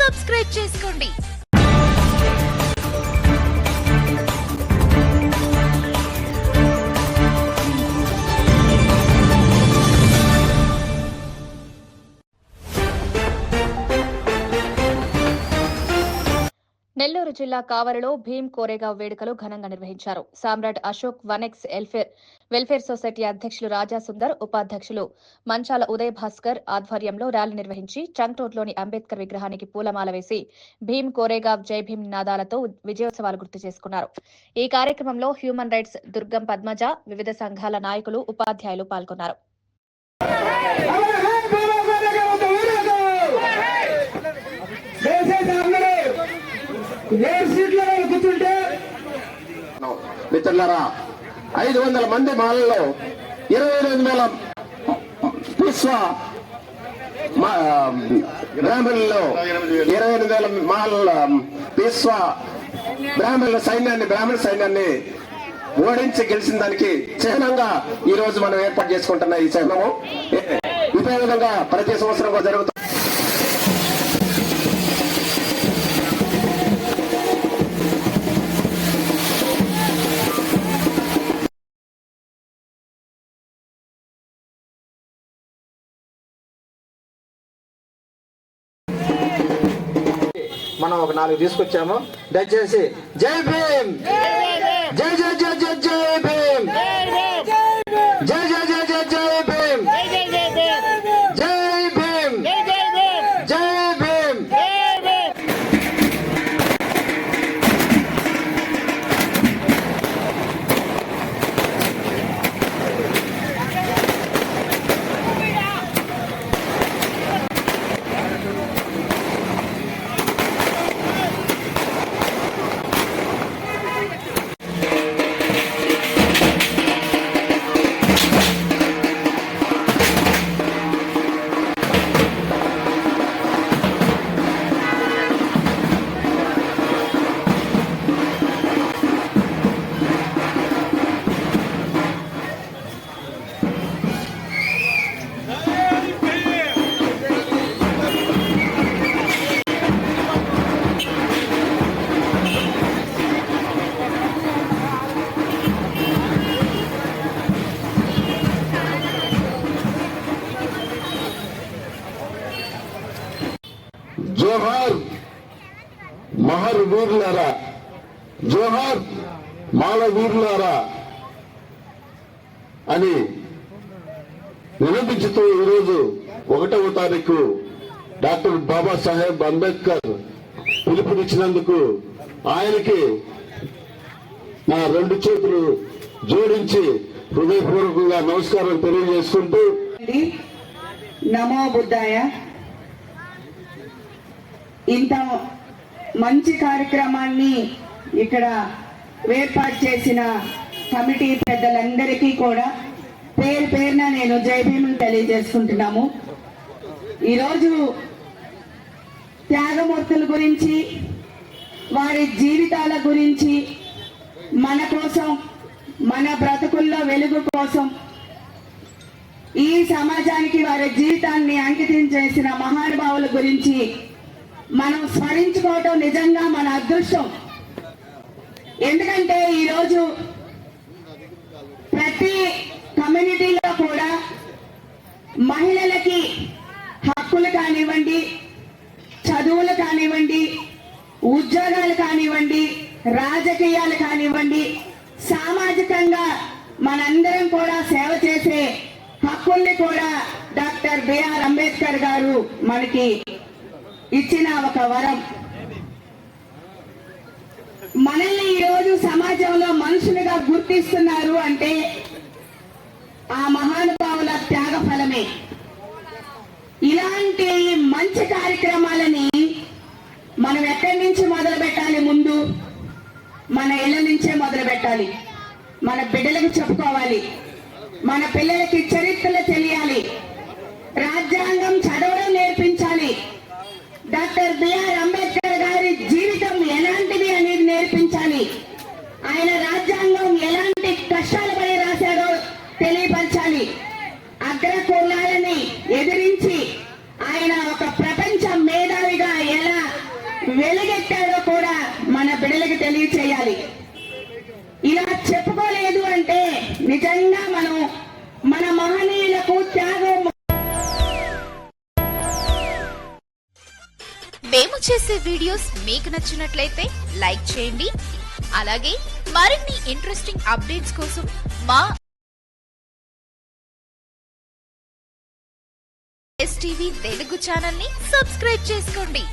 Subscribe చేసుకోండి. నెల్లూరు జిల్లా కావలిలో భీమ్ కోరేగావ్ వేడుకలు ఘనంగా నిర్వహించారు. సామ్రాట్ అశోక్ వనెక్స్ వెల్ఫేర్ సొసైటీ అధ్యక్షులు రాజా సుందర్, ఉపాధ్యక్షులు మంచాల ఉదయ్ భాస్కర్ ఆధ్వర్యంలో ర్యాలీ నిర్వహించి ట్రంక్ రోడ్లోని అంబేద్కర్ విగ్రహానికి పూలమాల వేసి భీమ్ కోరేగావ్ జై భీమ్ నినాదాలతో విజయోత్సవాలు గుర్తు చేసుకున్నారు. ఈ కార్యక్రమంలో హ్యూమన్ రైట్స్ దుర్గం పద్మజ, వివిధ సంఘాల నాయకులు, ఉపాధ్యాయులు పాల్గొన్నారు. మిత్రులారా, 500 మంది మాలలో 28,000 విశ్వ బ్రాహ్మణుల్లో 28,000 మాల విశ్వ బ్రాహ్మణ సైన్యాన్ని ఓడించి గెలిచిన దానికి చిహ్నంగా ఈ రోజు మనం ఏర్పాటు చేసుకుంటున్న ఈ చిహ్నము ఇదే విధంగా ప్రతి సంవత్సరం కూడా జరుగుతుంది. మనం ఒక 4 తీసుకొచ్చాము. దయచేసి జై భీమ్, జై జై జై జై జై భీమ్, జై జై జై జై జై భీమ్, జై భీమ్, జై భీమ్. జోహార్ మహర్ వీరులారా, జోహార్ మాల వీరులారా అని వినిపించుతూ ఈరోజు 1వ తారీఖు డాక్టర్ బాబాసాహెబ్ అంబేద్కర్ పిలుపునిచ్చినందుకు ఆయనకి నా 2 చేతులు జోడించి హృదయపూర్వకంగా నమస్కారం తెలియజేసుకుంటూ, నమో బుద్ధాయ. ఇంత మంచి కార్యక్రమాన్ని ఇక్కడ ఏర్పాటు చేసిన కమిటీ పెద్దలందరికీ కూడా పేరు పేరున నేను జై భీమును తెలియజేసుకుంటున్నాము. ఈరోజు త్యాగమూర్తుల గురించి, వారి జీవితాల గురించి, మన కోసం, మన బ్రతుకుల్లో వెలుగు కోసం, ఈ సమాజానికి వారి జీవితాన్ని అంకితం చేసిన మహానుభావుల గురించి మనం స్మరించుకోవటం నిజంగా మన అదృష్టం. ఎందుకంటే ఈరోజు ప్రతి కమ్యూనిటీలో కూడా మహిళలకి హక్కులు కానివ్వండి, చదువులు కానివ్వండి, ఉద్యోగాలు కానివ్వండి, రాజకీయాలు కానివ్వండి, సామాజికంగా మనందరం కూడా సేవ చేసే హక్కుల్ని కూడా డాక్టర్ బిఆర్ అంబేద్కర్ గారు మనకి ఇచ్చిన ఒక వరం. మనల్ని ఈరోజు సమాజంలో మనుషులుగా గుర్తిస్తున్నారు అంటే ఆ మహానుభావుల త్యాగ ఫలమే. ఇలాంటి మంచి కార్యక్రమాలని మనం ఎక్కడి నుంచి మొదలు పెట్టాలి? ముందు మన ఇళ్ల నుంచే మొదలు పెట్టాలి. మన బిడ్డలకు చెప్పుకోవాలి, మన పిల్లలకి చరిత్రలు తెలియాలి, రాజ్యాంగం చదవడం నేర్పించాలి, డాక్టర్ బిఆర్ అంబేద్కర్ గారి జీవితం ఎలాంటిది అనేది నేర్పించాలి, ఆయన రాజ్యాంగం ఎలాంటి కష్టాలు పడి రాశాడో తెలియపరచాలి, అగ్ర కులాలని ఎదిరించి ఆయన ఒక ప్రపంచ మేధావిగా ఎలా వెలుగెత్తాడో కూడా మన బిడ్డలకు తెలియచేయాలి. ఇలా చెప్పుకోలేదు అంటే నిజంగా మనం మన మహనీయులకు త్యాగం. మేము చేసే వీడియోస్ మీకు నచ్చినట్లయితే లైక్ చేయండి. అలాగే మరిన్ని ఇంట్రెస్టింగ్ అప్డేట్స్ కోసం మా STV తెలుగు ఛానల్ ని సబ్స్క్రైబ్ చేసుకోండి.